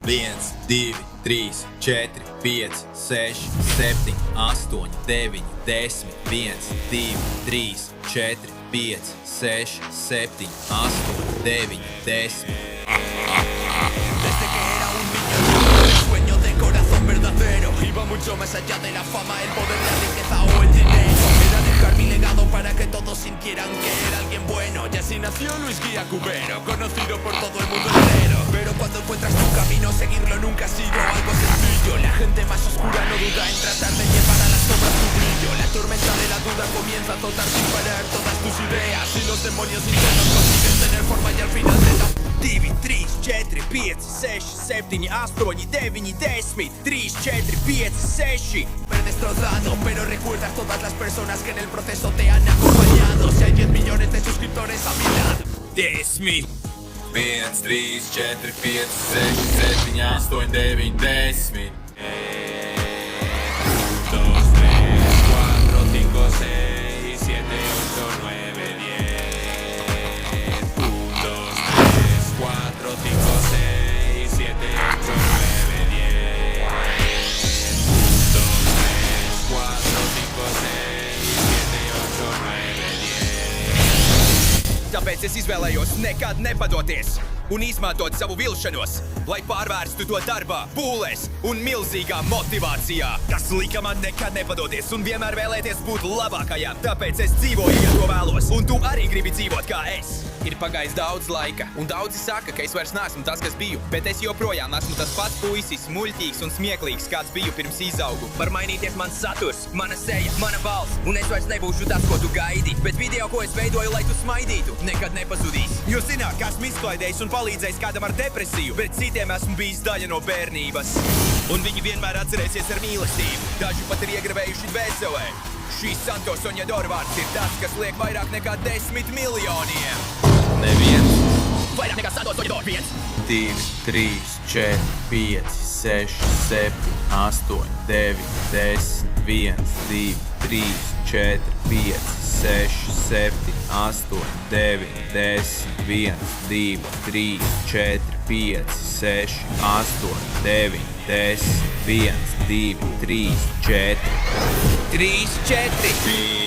1, 2, 3, 4, 5, 6, 7, 8, 9, 10, 1, 2, 3, 4, 5, 6, 7, 8, 9, 10. Desde que era un niño, el sueño de corazón verdadero iba mucho más allá de la fama, el poder, la riqueza o el dinero. Era dejar mi legado para que todos sintieran que era alguien bueno. Y así nació Luis Guía Cubero, conocido por todo el mundo entero. Pero cuando encuentras tu camino, seguirlo nunca ha sido algo sencillo. La gente más oscura no duda en tratar de llevar a las sombras tu brillo. La tormenta de la duda comienza a azotar sin parar todas tus ideas, y los demonios internos consiguen tener forma y al final de la 2, 3, 4, 5, 6, 7, 8, 9, 10, 3, 4, 5, 6. ver destrozado, pero recuerdas todas las personas que en el proceso te han acompañado. Si hay 10 millones de suscriptores a mi lado, 10.000. 1, 3, 4, 5, 6, 7, 8, 9, 10. 2, 3, 4, 5, 6, 7, 8, 9, 10. 1, 2, 3, 4, 5, 6, 7, 8, 9, 10. 1, 2, 3, 4, 5, 6, 7, 8, 9, 10. Tāpēc es izvēlējos nekad nepadoties un izmantot savu vilšanos, lai pārvērstu to darbā, pūlēs un milzīgā motivācijā, kas lika man nekad nepadoties un vienmēr vēlēties būt labākajam. Tāpēc es dzīvoju, ja to vēlos, un tu arī gribi dzīvot kā es. Ir pagājis daudz laika, un daudzi saka, ka es vairs neesmu tas, kas biju, bet es joprojām esmu tas pats puisis, muļķīgs un smieklīgs, kāds biju pirms izaugu. Var mainīties mans saturs, mana seja, mana balss, un es vairs nebūšu tas, ko tu gaidi, bet video, ko es veidoju, lai tu smaidītu, nekad nepazudīs. Jo zināt, ka esmu izklaidējis un palīdzējis kādam ar depresiju, bet citiem esmu bijis daļa no bērnības. Un viņi vienmēr atcerēsies ar mīlestību, daži pat ir iegravējuši dvēselē. Šīs Santos Soņadora vārds ir tas, kas liek vairāk nekā 10 miljoniem. Neviens. Vairāk nekā Santos Soņadora 1. 2, 3, 4, 5, 6, 7, 8, 9, 10, 1, 2, 3, 4, 5, 6, 7, 8, 9, 10, 1, 2, 3, 4, 5, 6, 8, 9, 10, 1, 2, 3, 4, 3, 4.